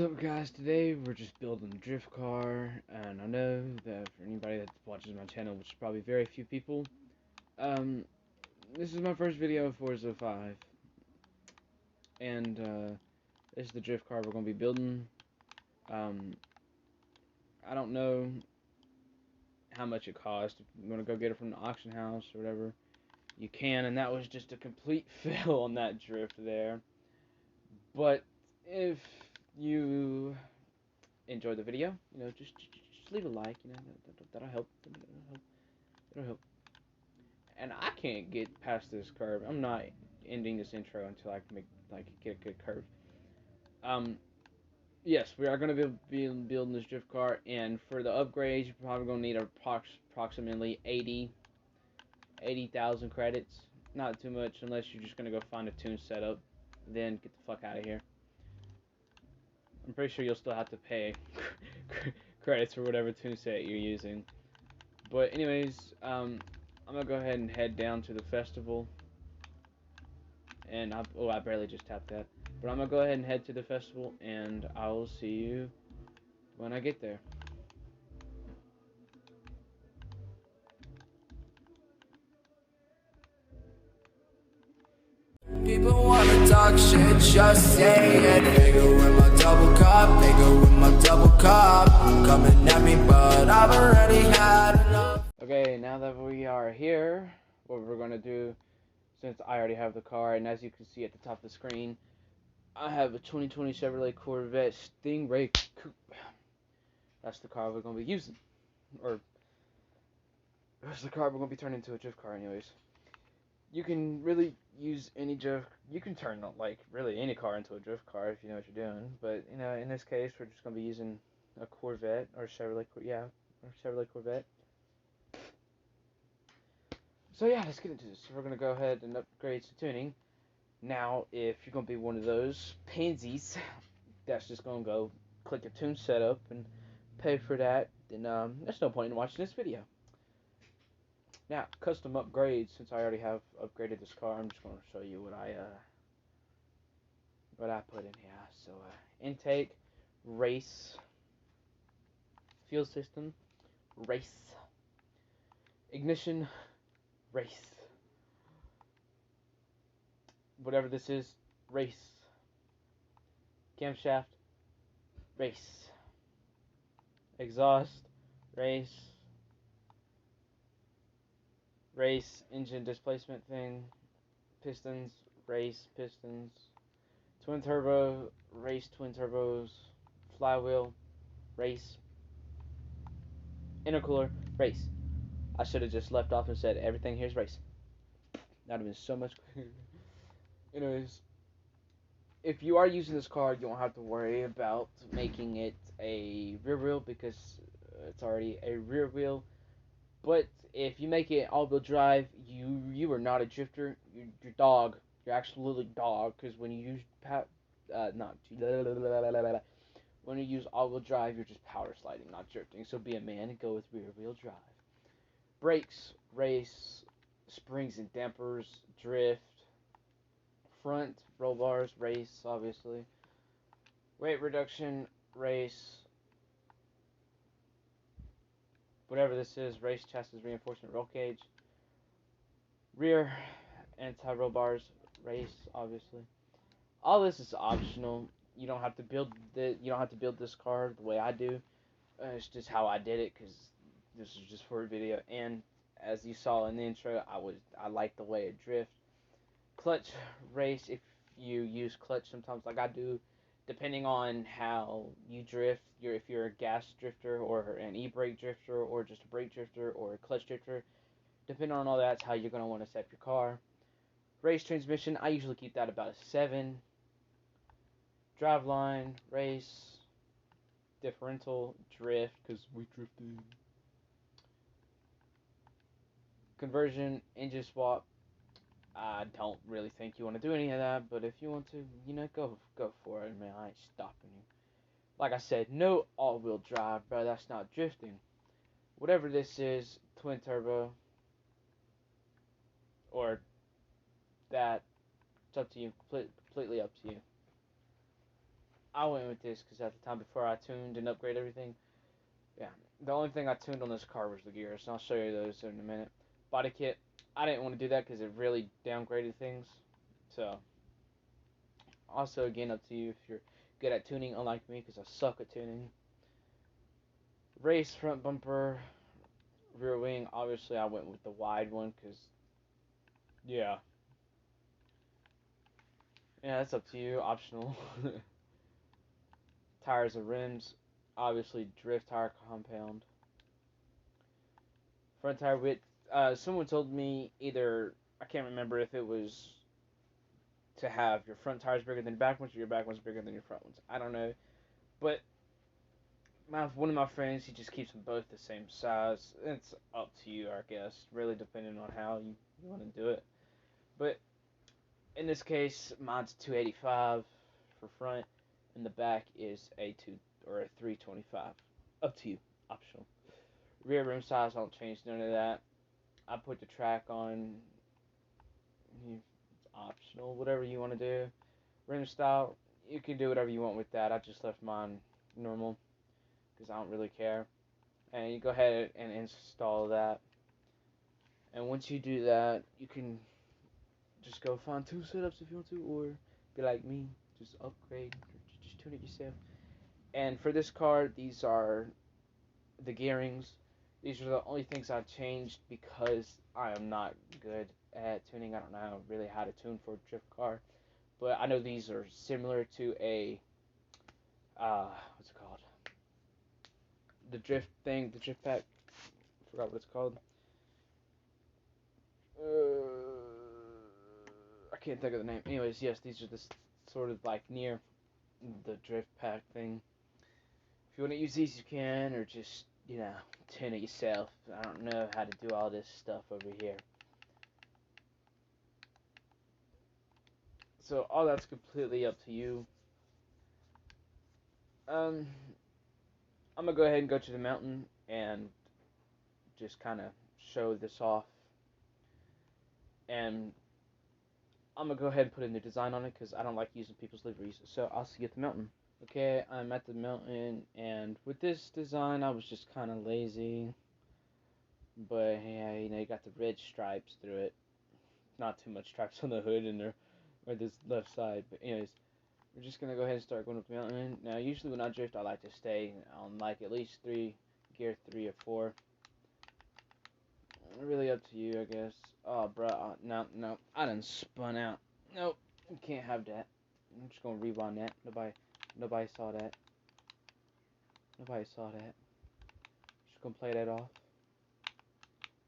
What's up guys, today we're just building a drift car, and I know that for anybody that watches my channel, which is probably very few people, um, this is my first video of Forza 5, and this is the drift car we're going to be building. um, I don't know how much it cost. If you want to go get it from the auction house or whatever, you can, and that was just a complete fail on that drift there. But if you enjoyed the video, just leave a like, that'll help. It'll help. And I can't get past this curve. I'm not ending this intro until I can get a good curve. Um, yes, we are gonna be building this drift car, and for the upgrades, you're probably gonna need approximately 80,000 credits. Not too much unless you're just gonna go find a tune setup. Then get the fuck out of here. I'm pretty sure you'll still have to pay credits for whatever tune set you're using. But anyways, I'm gonna go ahead and head down to the festival. And I barely just tapped that. But I'm gonna go ahead and head to the festival, and I will see you when I get there. People wanna talk shit, just say it. Nigga with my double cup, nigga with my double cup. Coming at me, but I've already had enough. Okay, now that we are here, what we're gonna do, since I already have the car, and as you can see at the top of the screen, I have a 2020 Chevrolet Corvette Stingray Coupe. That's the car we're gonna be using, or that's the car we're gonna be turning into a drift car, anyways. You can really use any drift. You can turn like really any car into a drift car if you know what you're doing. But in this case, we're just gonna be using a Corvette or Chevrolet, or Chevrolet Corvette. So yeah, let's get into this. So we're gonna go ahead and upgrade to tuning. Now, if you're gonna be one of those pansies that's just gonna go click a tune setup and pay for that, then there's no point in watching this video. Now, custom upgrades. Since I already have upgraded this car, I'm just gonna show you what I put in here. So intake, race, fuel system, race, ignition, race, whatever this is, race, camshaft, race, exhaust, race, engine displacement thing, pistons, race, pistons, twin turbo, race, twin turbos, flywheel, race, intercooler, race. I should have just left off and said everything here's race. That would have been so much clearer. Anyways, if you are using this car, you don't have to worry about making it a rear wheel because it's already a rear wheel. But if you make it all-wheel drive, you are not a drifter. You're dog. You're absolutely dog because when you use not when you use all-wheel drive, you're just power sliding, not drifting. So be a man and go with rear-wheel drive. Brakes, race, springs and dampers, drift, front, roll bars, race, obviously. Weight reduction, race, whatever this is, race, chassis reinforcement, roll cage. Rear, anti-roll bars, race, obviously. All this is optional. You don't have to build this car the way I do. It's just how I did it because this is just for a video. And as you saw in the intro, I like the way it drifts. Clutch race, if you use clutch sometimes like I do, depending on how you drift, if you're a gas drifter or an e-brake drifter or just a brake drifter or a clutch drifter, depending on all that's how you're going to want to set your car. Race transmission, I usually keep that about a 7. Driveline, race, differential, drift, because we drifted. Conversion, engine swap, I don't really think you want to do any of that, but if you want to, go for it, man. I ain't stopping you. Like I said, no all-wheel drive, bro. That's not drifting. Whatever this is, twin turbo, or that, it's up to you. Completely up to you. I went with this because at the time before I tuned and upgraded everything, yeah, the only thing I tuned on this car was the gears, and I'll show you those in a minute. Body kit, I didn't want to do that because it really downgraded things. So, also again, up to you if you're good at tuning, unlike me, because I suck at tuning. Race front bumper, rear wing. Obviously, I went with the wide one because, yeah, that's up to you. Optional. Tires and rims, obviously drift tire compound. Front tire width. Someone told me either I can't remember if it was to have your front tires bigger than your back ones or your back ones bigger than your front ones. I don't know, but one of my friends he just keeps them both the same size. It's up to you, I guess. Really depending on how you want to do it. But in this case, mine's 285 for front, and the back is a 2 or a 325. Up to you, optional. Rear rim size, I don't change none of that. I put the track on. It's optional, whatever you want to do. Rim style, you can do whatever you want with that. I just left mine normal because I don't really care. And you go ahead and install that. And once you do that, you can just go find two setups if you want to, or be like me, just upgrade, or just tune it yourself. And for this car, these are the gearings. These are the only things I've changed because I am not good at tuning. I don't know really how to tune for a drift car, but I know these are similar to a what's it called? The drift thing, the drift pack. Forgot what it's called. I can't think of the name. Anyways, yes, these are the sort of like near the drift pack thing. If you want to use these, you can, or just tune it yourself. I don't know how to do all this stuff over here. So all that's completely up to you. Um, I'm gonna go ahead and go to the mountain and just kind of show this off. And I'm gonna go ahead and put a new design on it because I don't like using people's liveries. So I'll see you at the mountain. Okay, I'm at the mountain, and with this design, I was just kind of lazy. But yeah, you got the red stripes through it. Not too much stripes on the hood and there, or this left side. But anyways, we're just gonna go ahead and start going up the mountain. Now, usually when I drift, I like to stay on like at least gear 3 or 4. Really up to you, I guess. Oh, bro, no, I done spun out. Nope, you can't have that. I'm just gonna rewind that. Nobody saw that. Nobody saw that. Just gonna play that off.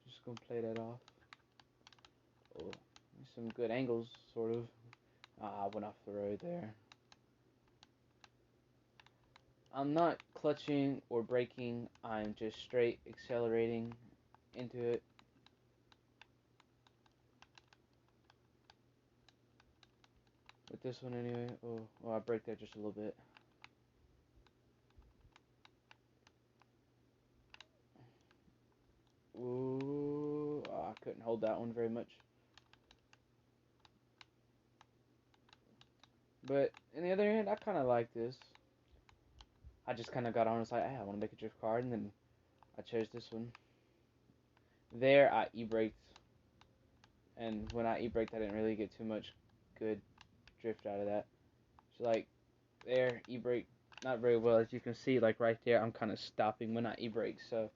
Just gonna play that off. Oh, some good angles, sort of. I went off the road there. I'm not clutching or braking. I'm just straight accelerating into it. With this one anyway. Oh, I braked there just a little bit. Ooh, I couldn't hold that one very much. But on the other hand, I kind of like this. I just kind of got on and was like, hey, I want to make a drift car, and then I chose this one. There, I e-braked, and when I e-braked, I didn't really get too much good drift out of that. So like, there, e-brake, not very well. As you can see, like right there, I'm kind of stopping when I e-brake. So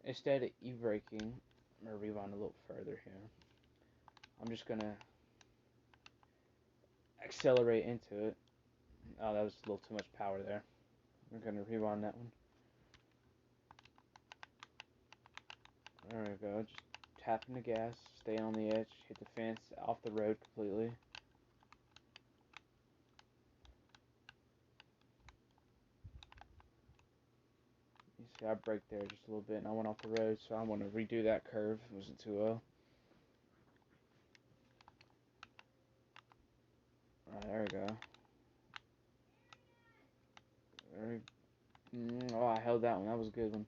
instead of e-braking, I'm gonna rewind a little further here. I'm just gonna accelerate into it. Oh, that was a little too much power there. We're gonna rewind that one. There we go. Just tapping the gas, stay on the edge, hit the fence, off the road completely. You see, I braked there just a little bit, and I went off the road, so I want to redo that curve. It wasn't too well. Alright, there we go. Oh, I held that one. That was a good one.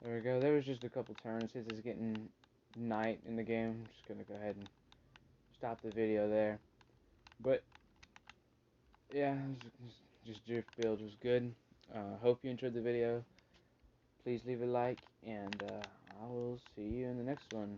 There we go. There was just a couple turns. Since it's getting night in the game, I'm just gonna go ahead and stop the video there. But yeah, just drift build was good. Hope you enjoyed the video. Please leave a like, and I will see you in the next one.